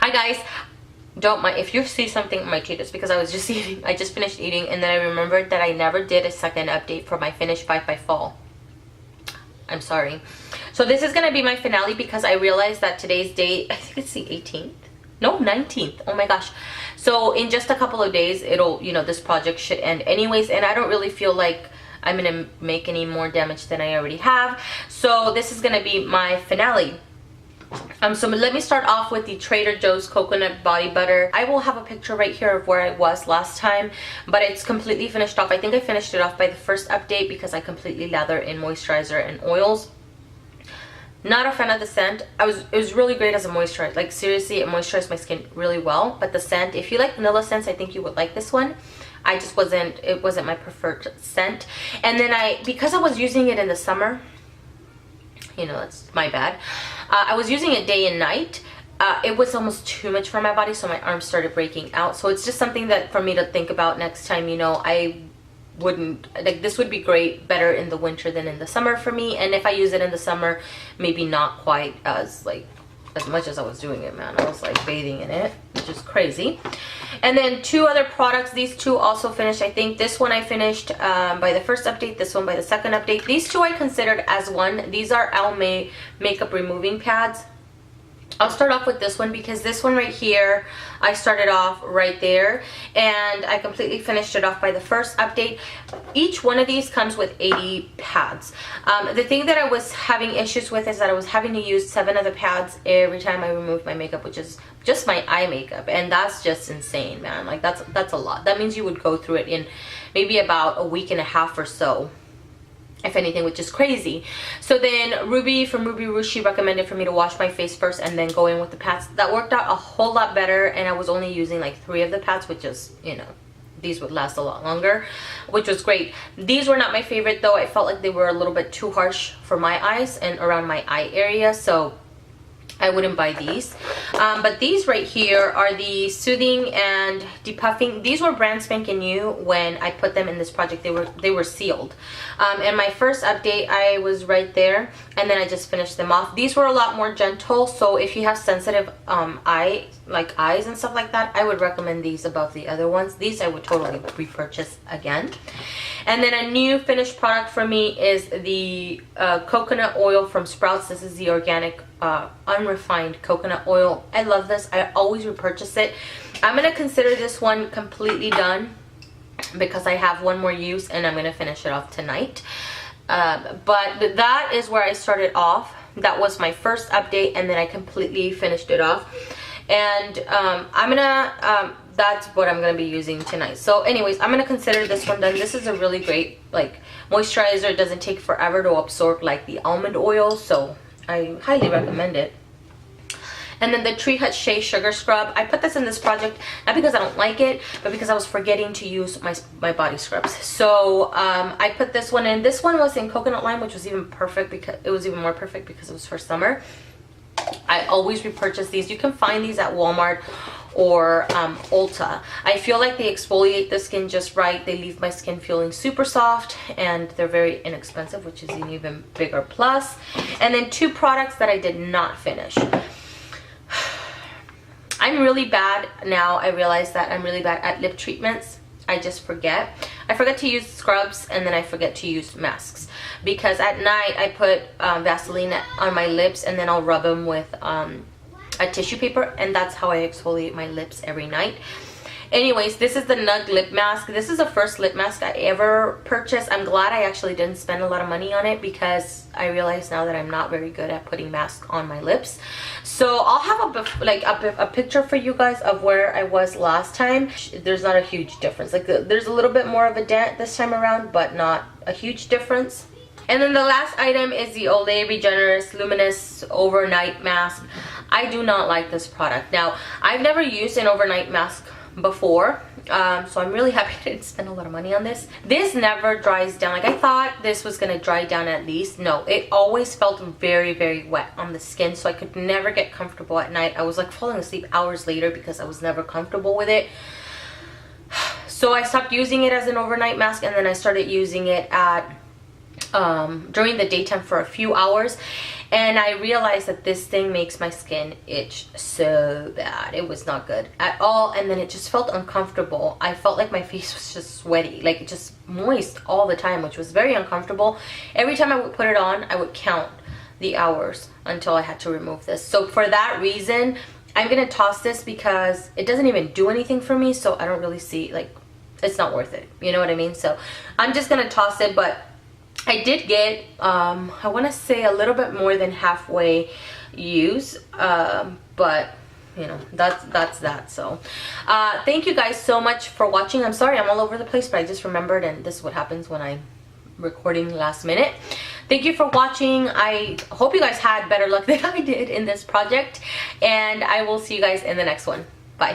Hi guys, don't mind if you see something on my teeth. It's because I was just eating. I just finished eating and then I remembered that I never did a second update for my Finish 5 by fall. I'm sorry. So this is gonna be my finale because I realized that today's date, I think it's the 18th. No, 19th. Oh my gosh. So in just a couple of days, it'll, you know, this project should end anyways, and I don't really feel like I'm gonna make any more damage than I already have. So this is gonna be my finale. So let me start off with the Trader Joe's coconut body butter. I will have a picture right here of where I was last time, but it's completely finished off. I think I finished it off by the first update because I completely lather in moisturizer and oils. Not a fan of the scent. It was really great as a moisturizer. Like seriously, it moisturized my skin really well. But the scent, if you like vanilla scents, I think you would like this one. It wasn't my preferred scent. And then because I was using it in the summer, you know, that's my bad. I was using it day and night. It was almost too much for my body, so my arms started breaking out. So it's just something that for me to think about next time. You know, I wouldn't, like, this would be great, better in the winter than in the summer for me. And if I use it in the summer, maybe not quite as much as I was doing it, man. I was like bathing in it, which is crazy. And then two other products. These two also finished. I think this one I finished by the first update, this one by the second update. These two I considered as one. These are Almay makeup removing pads. I'll start off with this one because this one right here, I started off right there and I completely finished it off by the first update. Each one of these comes with 80 pads. The thing that I was having issues with is that I was having to use 7 of the pads every time I removed my makeup, which is just my eye makeup, and that's just insane, man. Like that's a lot. That means you would go through it in maybe about a week and a half or so, if anything, which is crazy. So then Ruby from Ruby Rouge, she recommended for me to wash my face first and then go in with the pads. That worked out a whole lot better, and I was only using like 3 of the pads, which is, you know, these would last a lot longer, which was great. These were not my favorite though. I felt like they were a little bit too harsh for my eyes and around my eye area, so I wouldn't buy these. But these right here are the soothing and depuffing. These were brand spanking new when I put them in this project. They were sealed. And my first update, I was right there, and then I just finished them off. These were a lot more gentle, so if you have sensitive eyes and stuff like that, I would recommend these above the other ones. These I would totally repurchase again. And then a new finished product for me is the coconut oil from Sprouts. This is the organic unrefined coconut oil. I love this. I always repurchase it. I'm going to consider this one completely done because I have one more use and I'm going to finish it off tonight. But that is where I started off. That was my first update, and then I completely finished it off. And that's what I'm going to be using tonight. So anyways, I'm going to consider this one done. This is a really great moisturizer. It doesn't take forever to absorb like the almond oil, so I highly recommend it. And then the Tree Hut Shea Sugar Scrub. I put this in this project not because I don't like it, but because I was forgetting to use my body scrubs. So I put this one in. This one was in coconut lime, which was even perfect because it was even more perfect because it was for summer. I always repurchase these. You can find these at Walmart or Ulta. I feel like they exfoliate the skin just right. They leave my skin feeling super soft, and they're very inexpensive, which is an even bigger plus. And then 2 products that I did not finish. I'm really bad now. I realize that I'm really bad at lip treatments. I just forget. I forget to use scrubs, and then I forget to use masks. Because at night I put Vaseline on my lips, and then I'll rub them with a tissue paper, and that's how I exfoliate my lips every night. Anyways, this is the Nug lip mask. This is the first lip mask I ever purchased. I'm glad I actually didn't spend a lot of money on it because I realize now that I'm not very good at putting masks on my lips. So I'll have a picture for you guys of where I was last time. There's not a huge difference. There's a little bit more of a dent this time around, but not a huge difference. And then the last item is the Olay Regenerist Luminous Overnight Mask. I do not like this product. Now, I've never used an overnight mask before, so I'm really happy I didn't spend a lot of money on this. This never dries down. Like, I thought this was gonna dry down at least. No, it always felt very, very wet on the skin, so I could never get comfortable at night. I was like falling asleep hours later because I was never comfortable with it. So I stopped using it as an overnight mask, and then I started using it at during the daytime for a few hours, and I realized that this thing makes my skin itch so bad. It was not good at all, and then it just felt uncomfortable. I felt like my face was just sweaty, like just moist all the time, which was very uncomfortable. Every time I would put it on, I would count the hours until I had to remove this. So for that reason, I'm gonna toss this because it doesn't even do anything for me, so I don't really see, like, it's not worth it, you know what I mean? So I'm just gonna toss it. But I did get I want to say a little bit more than halfway use, but you know, that's that. So thank you guys so much for watching. I'm sorry I'm all over the place, but I just remembered, and this is what happens when I'm recording last minute. Thank you for watching. I hope you guys had better luck than I did in this project, and I will see you guys in the next one. Bye.